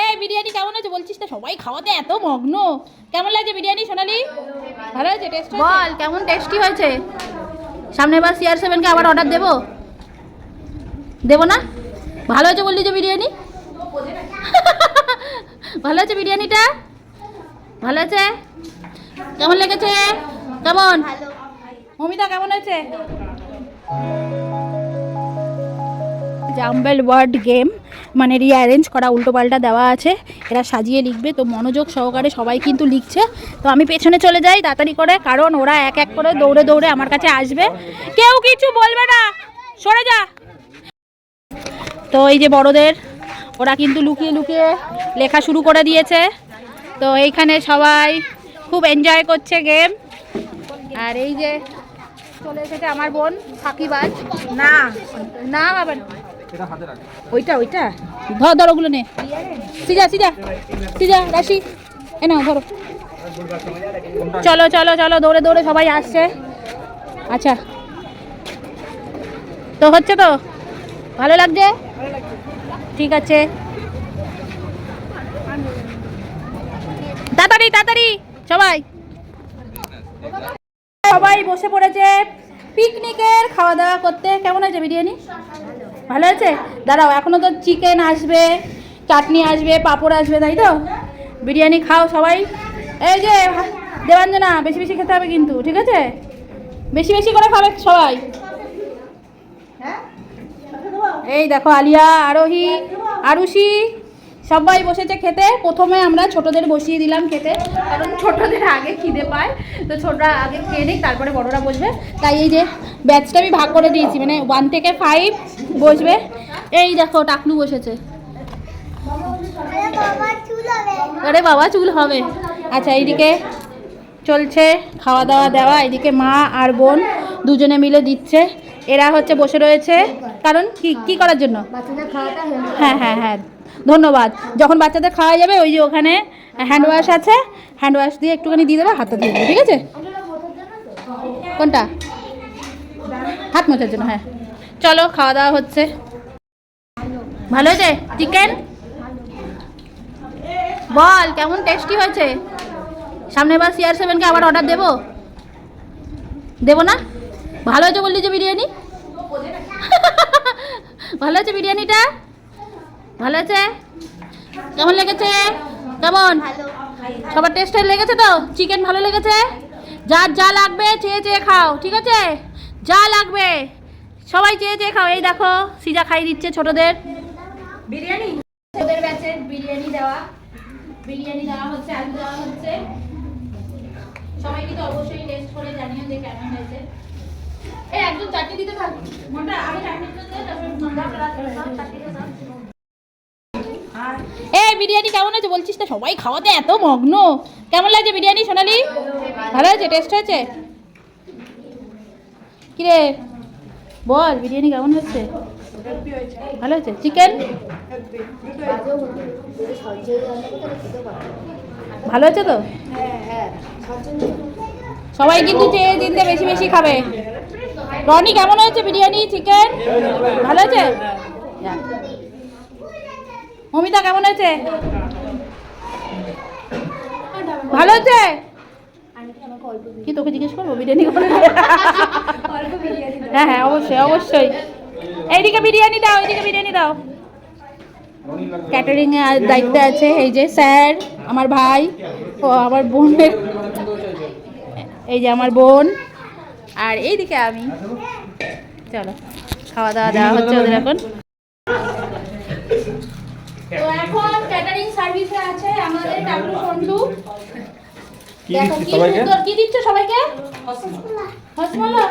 এই বিরিয়ানি কেমন আছে বলছিস না, সবাই খাওয়াতে এত মগ্ন। কেমন লাগছে বিরিয়ানি সোনালি? ভালো হয়েছে? টেস্ট বল কেমন টেস্টি হয়েছে। সামনের বার CR7-কে আবার অর্ডার দেবো না? ভালো হয়েছে বললি যে বিরিয়ানি? ভালো আছে বিরিয়ানিটা? ভালো আছে? কেমন লেগেছে? কেমন মমিতা কেমন আছে? জাম্বেল ওয়ার্ড গেম মানে রিঅ্যারেঞ্জ করা, উল্টোপাল্টা দেওয়া আছে, এরা সাজিয়ে লিখবে। তো মনোযোগ সহকারে সবাই কিন্তু লিখছে। তো আমি পেছনে চলে যাই তাড়াতাড়ি করে, কারণ ওরা এক এক করে দৌড়ে দৌড়ে আমার কাছে আসবে। কেউ কিছু বলবে না, সরে যা। তো এই যে বড়দের, ওরা কিন্তু লুকিয়ে লুকিয়ে লেখা শুরু করে দিয়েছে। তো এইখানে সবাই খুব এনজয় করছে গেম। আর এই যে চলে এসেছে আমার বোন ফাঁকিবাজ। না না বাবা, ওইটা ধর ওগুলো নে। সিজা রাশি এ নাও ধরো। চলো চলো চলো, দৌড়ে দৌড়ে সবাই আসছে। আচ্ছা তো হচ্ছে, তো ভালো লাগছে? ঠিক আছে, তাড়াতাড়ি তাড়াতাড়ি সবাই বসে পড়েছে পিকনিকের খাওয়া দাওয়া করতে। কেমন আছে বিরিয়ানি? ভালো আছে? দাঁড়াও, এখনো তো চিকেন আসবে, চাটনি আসবে, পাঁপড় আসবে, তাই তো? বিরিয়ানি খাও সবাই। এই যে দেবাঞ্জনা, বেশি বেশি খেতে হবে কিন্তু, ঠিক আছে? বেশি বেশি করে খাবে সবাই। এই দেখো আলিয়া, আরোহী, আরুষি সবাই বসেছে খেতে। প্রথমে আমরা ছোটদের বসিয়ে দিলাম খেতে, কারণ ছোটদের আগে খিদে পায়। তো ছোটরা আগে খেয়ে নিক, তারপরে বড়রা বসবে। তাই এই যে ব্যাচটা আমি ভাগ করে দিয়েছি, মানে 1 থেকে 5 বসবে। এই দেখো টাকলু বসেছে। আরে বাবা চুল হবে। আচ্ছা, এইদিকে চলছে খাওয়া দাওয়া দেওয়া। এইদিকে মা আর বোন দুজনে মিলে দিচ্ছে। এরা হচ্ছে বসে রয়েছে, কারণ কি করার জন্য? হ্যাঁ ধন্যবাদ। যখন বাচ্চাদের খাওয়া যাবে, ওই যে ওখানে হ্যান্ড ওয়াশ আছে, হ্যান্ড ওয়াশ দিয়ে একটুখানি দিয়ে দেবে, হাতটা দিয়ে দেবে, ঠিক আছে? কোনটা? হাত মোছার জন্য। হ্যাঁ চলো, খাওয়া দাওয়া হচ্ছে। ভালো হয়েছে চিকেন? বল কেমন টেস্টি হয়েছে। সামনের বার CR7-কে আবার অর্ডার দেবো না? ভালো হয়েছে বললি যে বিরিয়ানি? ভালো আছে বিরিয়ানিটা? ভালো আছে? কেমন লেগেছে? কেমন সবার টেস্ট লেগেছে তো? চিকেন ভালো লেগেছে? যার যা লাগবে চেয়ে চেয়ে খাও, ঠিক আছে? যা লাগবে সবাই চেয়ে চেয়ে খাও। এই দেখো সিজা খাই দিচ্ছে ছোটদের বিরিয়ানি। ওদের ব্যাচে বিরিয়ানি দেওয়া হচ্ছে, আলু দেওয়া হচ্ছে। সবাই কিন্তু অবশ্যই টেস্ট করে জানিও যে কেমন হয়েছে। এই একদম চাটনি দিতে থাক, মনটা আগে চাটনি দিতে, তারপর এই বিরিয়ানি কেমন আছে বলছিস না, সবাই খাওয়াতে এত মগ্ন। কেমন লাগছে বিরিয়ানি সোনালি? ভালো হয়েছে? টেস্ট হয়েছে? কিরে বল বিরিয়ানি কেমন হয়েছে? ভালো হয়েছে? চিকেন ভালো হয়েছে তো? সবাই কিন্তু চেয়ে চিনতে বেশি বেশি খাবে। রনি কেমন হয়েছে বিরিয়ানি চিকেন? ভালো হয়েছে? মমিতা কেমন হয়েছে? ভালো হয়েছে? কি তোকে জিজ্ঞেস করবো বিরিয়ানি কেমন? হ্যাঁ অবশ্যই অবশ্যই। এইদিকে বিরিয়ানি দাও, এইদিকে বিরিয়ানি দাও। ক্যাটারিং এর দায়িত্বে আছে এই যে স্যার, আমার ভাই ও আমার বোনের, এই যে আমার বোন, আর এইদিকে আমি। চলো খাওয়া দাওয়া দেওয়া হচ্ছে ওদের এখন। তো এখন ক্যাটারিং সার্ভিসে আছে আমাদের টাকলু সন্টু। দেখো কি সুন্দর কি দিচ্ছ সবাইকে। হসমলা